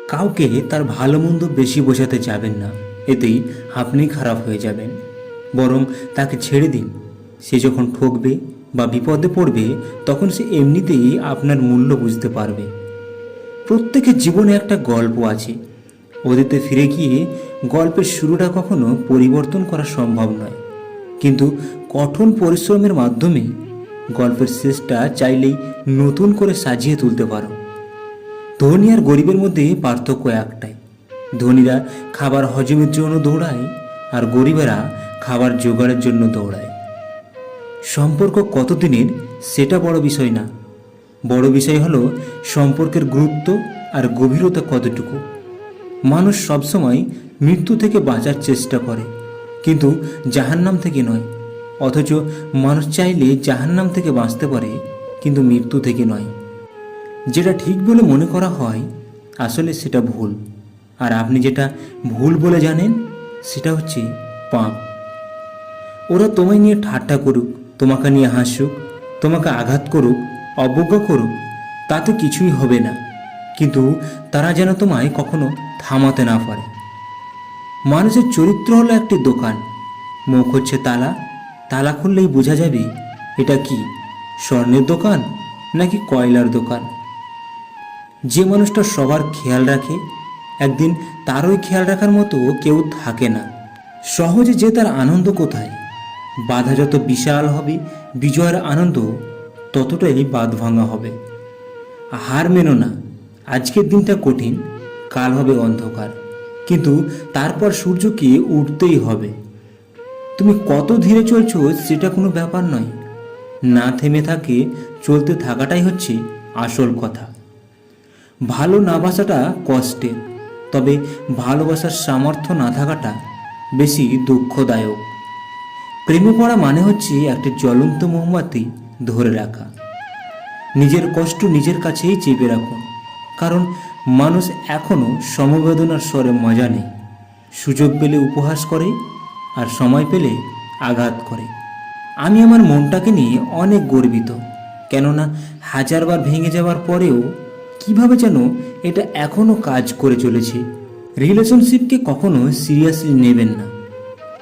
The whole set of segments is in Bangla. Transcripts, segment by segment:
কাউকে তার ভালো মন্দ বেশি বোঝাতে যাবেন না, এতেই আপনি খারাপ হয়ে যাবেন। বরং তাকে ছেড়ে দিন। সে যখন ঠকবে বা বিপদে পড়বে তখন সে এমনিতেই আপনার মূল্য বুঝতে পারবে। প্রত্যেকের জীবনে একটা গল্প আছে। অতীতে ফিরে গিয়ে গল্পের শুরুটা কখনো পরিবর্তন করা সম্ভব নয়, কিন্তু কঠোর পরিশ্রমের মাধ্যমে গল্পের শেষটা চাইলেই নতুন করে সাজিয়ে তুলতে পারো। ধনী আর গরিবের মধ্যে পার্থক্য একটাই, ধনীরা খাবার হজমের জন্য দৌড়ায় আর গরিবেরা খাবার জোগাড়ের জন্য দৌড়ায়। সম্পর্ক কতদিনের সেটা বড় বিষয় না, বড় বিষয় হলো সম্পর্কের গুরুত্ব আর গভীরতা কতটুকু। মানুষ সবসময় মৃত্যু থেকে বাঁচার চেষ্টা করে, কিন্তু জাহান্নাম থেকে নয়। অথচ মানুষ চাইলে জাহান্নাম থেকে বাঁচতে পারে, কিন্তু মৃত্যু থেকে নয়। যেটা ঠিক বলে মনে করা হয় আসলে সেটা ভুল, আর আপনি যেটা ভুল বলে জানেন সেটা হচ্ছে পাপ। ওরা তোমায় নিয়ে ঠাট্টা করুক, তোমাকে নিয়ে হাসুক, তোমাকে আঘাত করুক, অবজ্ঞা করুক, তাতে কিছুই হবে না, কিন্তু তারা যেন তোমায় কখনো থামাতে না পারে। মানুষের চরিত্র হলো একটি দোকান, মুখ হচ্ছে তালা। তালা খুললেই বোঝা যাবে এটা কি স্বর্ণের দোকান নাকি কয়লার দোকান। যে মানুষটা সবার খেয়াল রাখে, একদিন তারই খেয়াল রাখার মতো কেউ থাকে না। সহজে জেতার আনন্দ কোথায়? বাধা যত বিশাল হবে, বিজয়ের আনন্দ ততটাই বাঁধ ভাঙা হবে। হার মেনো না। আজকের দিনটা কঠিন, কাল হবে অন্ধকার, কিন্তু তারপর সূর্যকে উঠতেই হবে। তুমি কত ধীরে চলছো সেটা কোনো ব্যাপার নয়, না থেমে থাকে চলতে থাকাটাই হচ্ছে আসল কথা। ভালো না বাসাটা কষ্টের, তবে ভালোবাসার সামর্থ্য না থাকাটা বেশি দুঃখদায়ক। প্রেমে পড়া মানে হচ্ছে একটা জ্বলন্ত মোমবাতি ধরে রাখা। নিজের কষ্ট নিজের কাছেই চেপে রাখুন, কারণ মানুষ এখনও সমবেদনার স্বরে মজা নেই। সুযোগ পেলে উপহাস করে আর সময় পেলে আঘাত করে। আমি আমার মনটাকে নিয়ে অনেক গর্বিত, কেননা হাজারবার ভেঙে যাওয়ার পরেও কিভাবে যেন এটা এখনও কাজ করে চলেছে। রিলেশনশিপকে কখনো সিরিয়াসলি নেবেন না,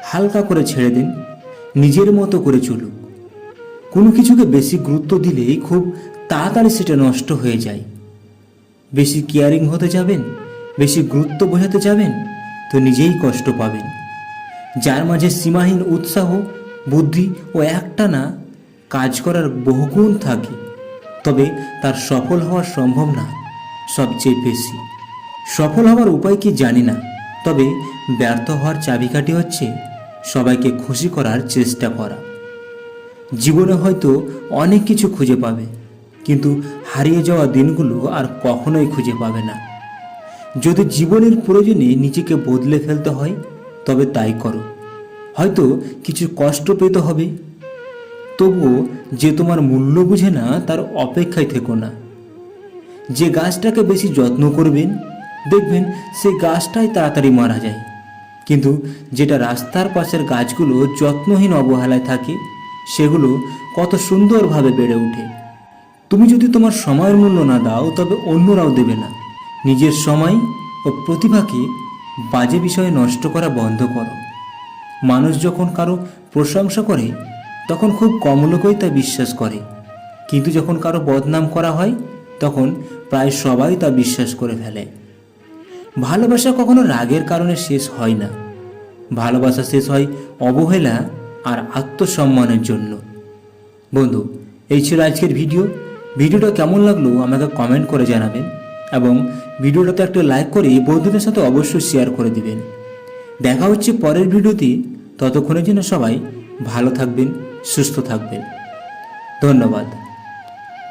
হালকা করে ছেড়ে দিন, নিজের মতো করে চলুক। কোনো কিছুকে বেশি গুরুত্ব দিলেই খুব তাড়াতাড়ি সেটা নষ্ট হয়ে যায়। বেশি কেয়ারিং হতে যাবেন, বেশি গুরুত্ব বোঝাতে যাবেন তো নিজেই কষ্ট পাবেন। যার মাঝে সীমাহীন উৎসাহ, বুদ্ধি ও একটানা কাজ করার বহুগুণ থাকে, তবে তার সফল হওয়া সম্ভব না সবচেয়ে বেশি। সফল হওয়ার উপায় কি জানি না, তবে ব্যর্থ হওয়ার চাবিকাঠি হচ্ছে সবাইকে খুশি করার চেষ্টা করা। জীবনে হয়তো অনেক কিছু খুঁজে পাবে, কিন্তু হারিয়ে যাওয়া দিনগুলো আর কখনোই খুঁজে পাবে না। যদি জীবনের প্রয়োজনে নিজেকে বদলে ফেলতে হয় তবে তাই করো। হয়তো কিছু কষ্ট পেতে হবে, তবুও যে তোমার মূল্য বুঝে না তার অপেক্ষায় থেকো না। যে গাছটাকে বেশি যত্ন করবেন দেখবেন সে গাছটাই তাড়াতাড়ি মারা যায়, কিন্তু যেটা রাস্তার পাশের গাছগুলো যত্নহীন অবহেলায় থাকে সেগুলো কত সুন্দরভাবে বেড়ে ওঠে। তুমি যদি তোমার সময়ের মূল্য না দাও তবে অন্যরাও দেবে না। নিজের সময় ও প্রতিভাকে বাজে বিষয়ে নষ্ট করা বন্ধ করো। মানুষ যখন কারো প্রশংসা করে তখন খুব কম লোকই তা বিশ্বাস করে, কিন্তু যখন কারো বদনাম করা হয় তখন প্রায় সবাই তা বিশ্বাস করে ফেলে। ভালোবাসা কখনো রাগের কারণে শেষ হয় না, ভালোবাসা শেষ হয় অবহেলা আর আত্মসম্মানের জন্য। বন্ধু, এই ছিল আজকের ভিডিওটা কেমন লাগলো আমাকে কমেন্ট করে জানাবেন, এবং ভিডিওটাতে একটা লাইক করে বন্ধুদের সাথে অবশ্যই শেয়ার করে দিবেন। দেখা হচ্ছে পরের ভিডিওতে, ততক্ষণের জন্য সবাই ভালো থাকবেন, সুস্থ থাকবেন। ধন্যবাদ।